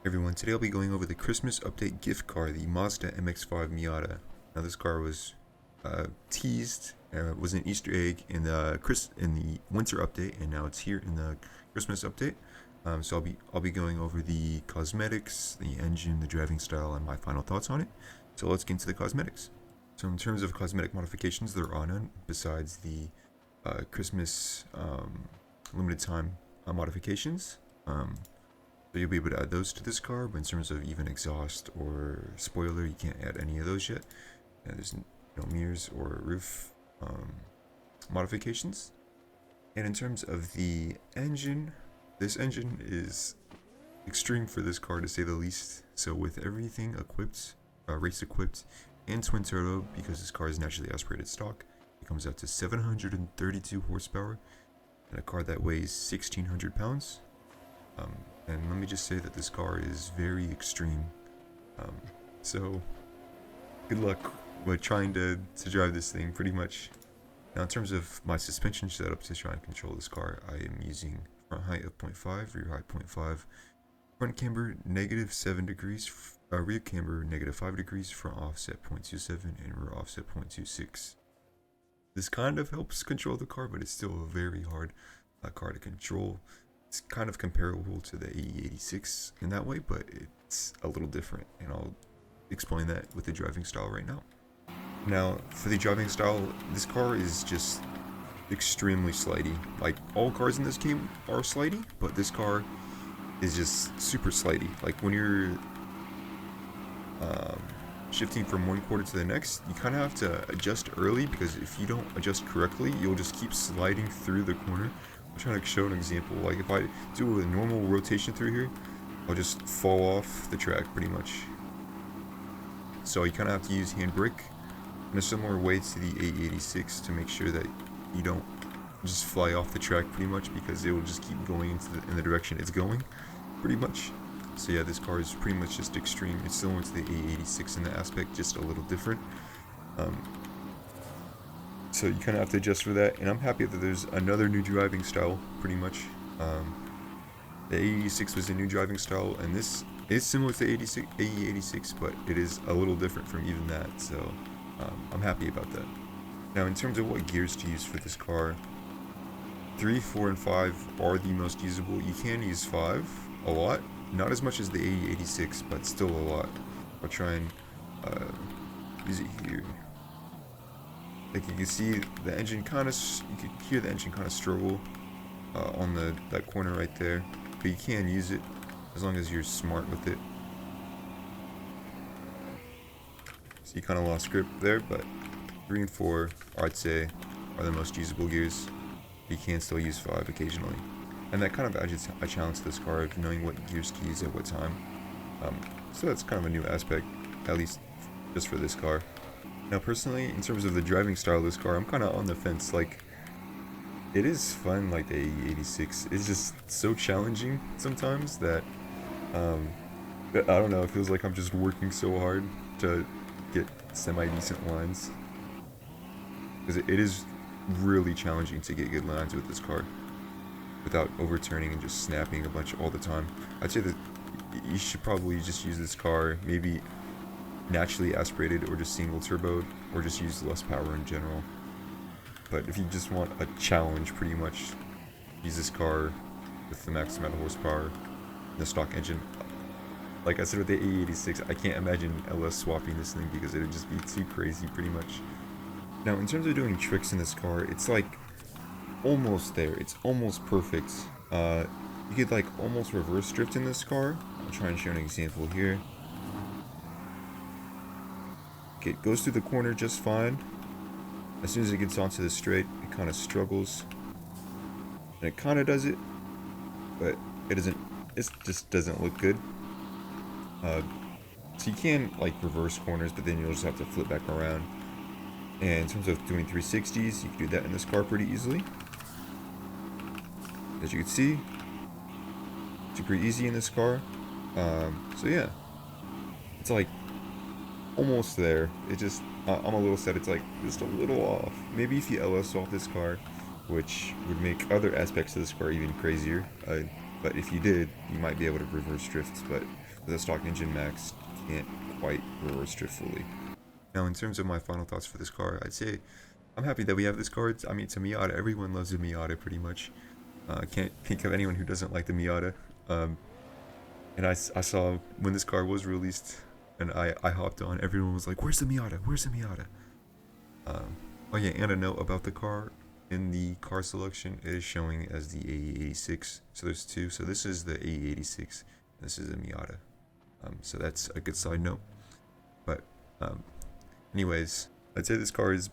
Everyone, today I'll be going over the Christmas update gift car, the Mazda MX-5 Miata. Now this car was teased, was an Easter egg in the winter update, and now it's here in the Christmas update. So I'll be going over the cosmetics, the engine, the driving style, and my final thoughts on it. So let's get into the cosmetics. So in terms of cosmetic modifications, there are none besides the Christmas limited time modifications. So you'll be able to add those to this car, but in terms of even exhaust or spoiler, you can't add any of those yet. And there's no mirrors or roof modifications. And in terms of the engine, this engine is extreme for this car to say the least. So with everything equipped, race equipped, and twin turbo, because this car is naturally aspirated stock, it comes out to 732 horsepower, and a car that weighs 1,600 pounds. And let me just say that this car is very extreme. So good luck with trying to drive this thing, pretty much. Now in terms of my suspension setup to try and control this car, I am using front height of 0.5, rear height 0.5, front camber negative 7 degrees, rear camber negative 5 degrees, front offset 0.27, and rear offset 0.26. This kind of helps control the car, but it's still a very hard car to control. It's kind of comparable to the AE86 in that way, but it's a little different, and I'll explain that with the driving style right now. Now, for the driving style, this car is just extremely slidey. Like, all cars in this game are slidey, but this car is just super slidey. Like, when you're shifting from one quarter to the next, you kind of have to adjust early, because if you don't adjust correctly, you'll just keep sliding through the corner. I'm trying to show an example. Like, if I do a normal rotation through here, I'll just fall off the track pretty much. So you kind of have to use handbrake in a similar way to the A86 to make sure that you don't just fly off the track pretty much, because it will just keep going in the direction it's going pretty much. So yeah, this car is pretty much just extreme. It's similar to the A86 in that aspect, just a little different. So you kind of have to adjust for that, and I'm happy that there's another new driving style, pretty much. The AE86 was a new driving style, and this is similar to the AE86, but it is a little different from even that, so I'm happy about that. Now, in terms of what gears to use for this car, 3, 4, and 5 are the most usable. You can use 5 a lot, not as much as the AE86, but still a lot. I'll try and use it here. Like, you can see the engine kind of, you can hear the engine kind of struggle on that corner right there, but you can use it as long as you're smart with it. So you kind of lost grip there, but 3 and 4, I'd say, are the most usable gears. You can still use 5 occasionally, and that kind of adds a challenge to this car of knowing what gears to use at what time. So that's kind of a new aspect, at least just for this car. Now, personally, in terms of the driving style of this car, I'm kind of on the fence. Like, it is fun, like the AE86. It's just so challenging sometimes that, I don't know, it feels like I'm just working so hard to get semi-decent lines. Because it is really challenging to get good lines with this car without overturning and just snapping a bunch all the time. I'd say that you should probably just use this car maybe naturally aspirated, or just single turboed, or just use less power in general. But if you just want a challenge, pretty much use this car with the max amount of horsepower, the stock engine. Like I said with the A86, I can't imagine LS swapping this thing, because it would just be too crazy pretty much. Now, in terms of doing tricks in this car, it's like almost there. It's almost perfect. You could like almost reverse drift in this car. I'll try and show an example here. It goes through the corner just fine. As soon as it gets onto the straight, it kind of struggles, and it kind of does it, but it doesn't. It just doesn't look good. So you can like reverse corners, but then you'll just have to flip back around. And in terms of doing 360s, you can do that in this car pretty easily. As you can see, it's pretty easy in this car. So yeah, it's like almost there. It just, I'm a little sad it's like just a little off. Maybe if you LS off this car, which would make other aspects of this car even crazier, But if you did, you might be able to reverse drift, but with a stock engine max, you can't quite reverse drift fully. Now, in terms of my final thoughts for this car, I'd say I'm happy that we have this car. I mean, it's a Miata. Everyone loves a Miata pretty much. I can't think of anyone who doesn't like the Miata. And I saw when this car was released, and I hopped on, everyone was like, where's the Miata? Where's the Miata? Oh yeah, and a note about the car. In the car selection, it is showing as the AE86. So there's two. So this is the AE86. This is a Miata. So that's a good side note. But anyways, I'd say this car is,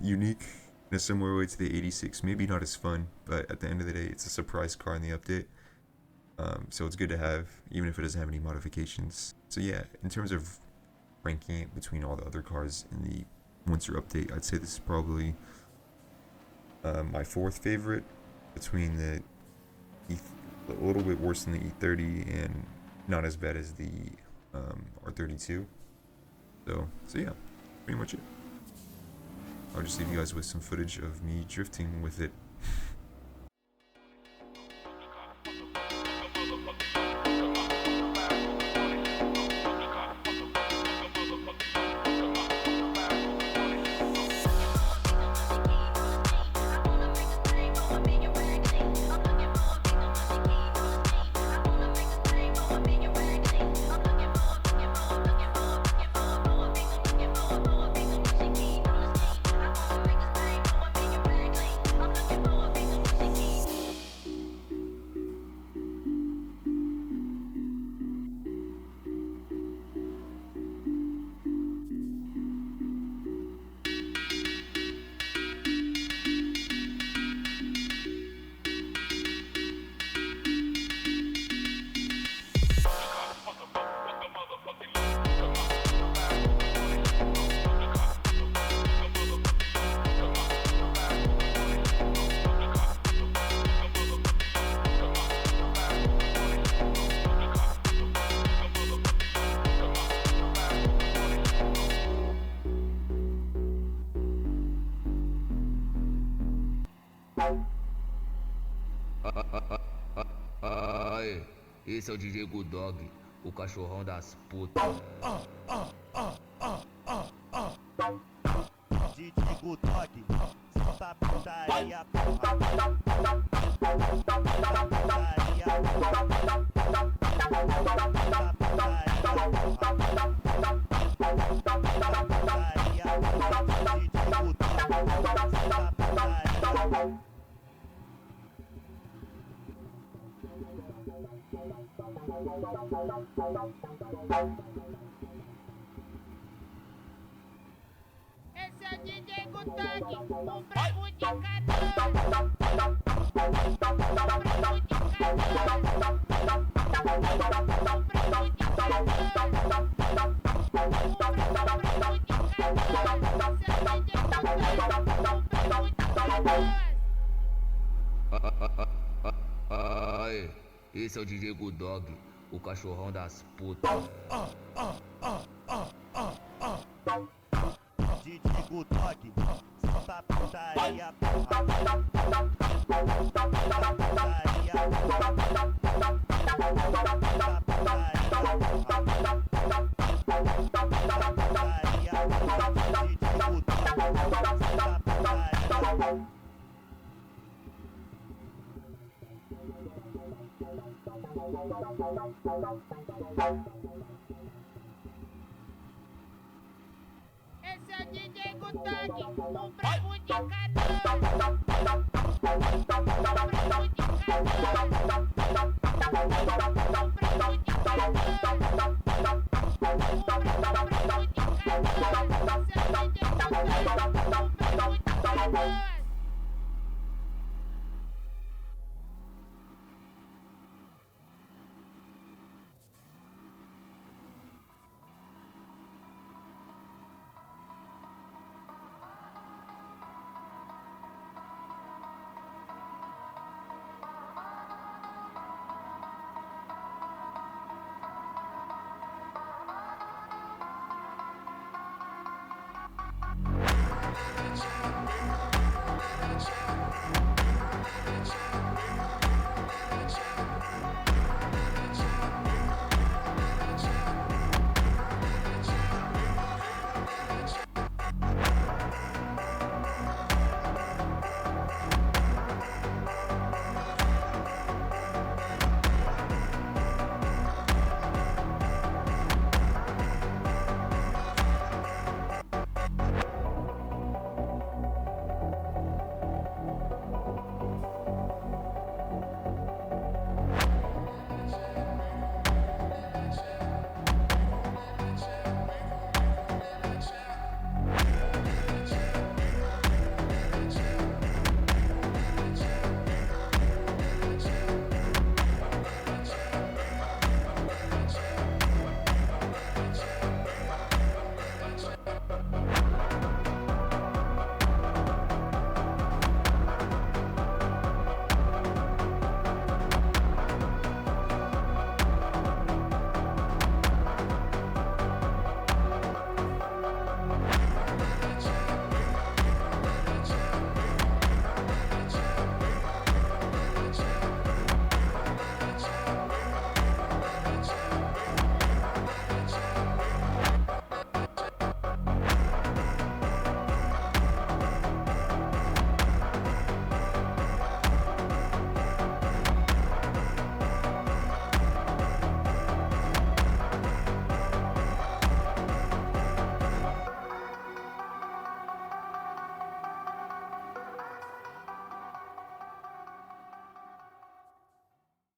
unique in a similar way to the 86. Maybe not as fun, but at the end of the day, it's a surprise car in the update. So it's good to have, even if it doesn't have any modifications. So yeah, in terms of ranking it between all the other cars in the winter update, I'd say this is probably my fourth favorite, between the a little bit worse than the E30 and not as bad as the R32. So yeah, pretty much it. I'll just leave you guys with some footage of me drifting with it. Ai, esse é o DJ Dog, o cachorrão das putas. DJ Dog, solta a putaria, porra. Esse é o DJ Gutag, o brabo de canhão. Ai, esse é o DJ Dog, o cachorrão das putas. DJ Dog, solta a putaria, porra. Esse é o DJ Gutag, o brabo de canhão. O brabo de canhão.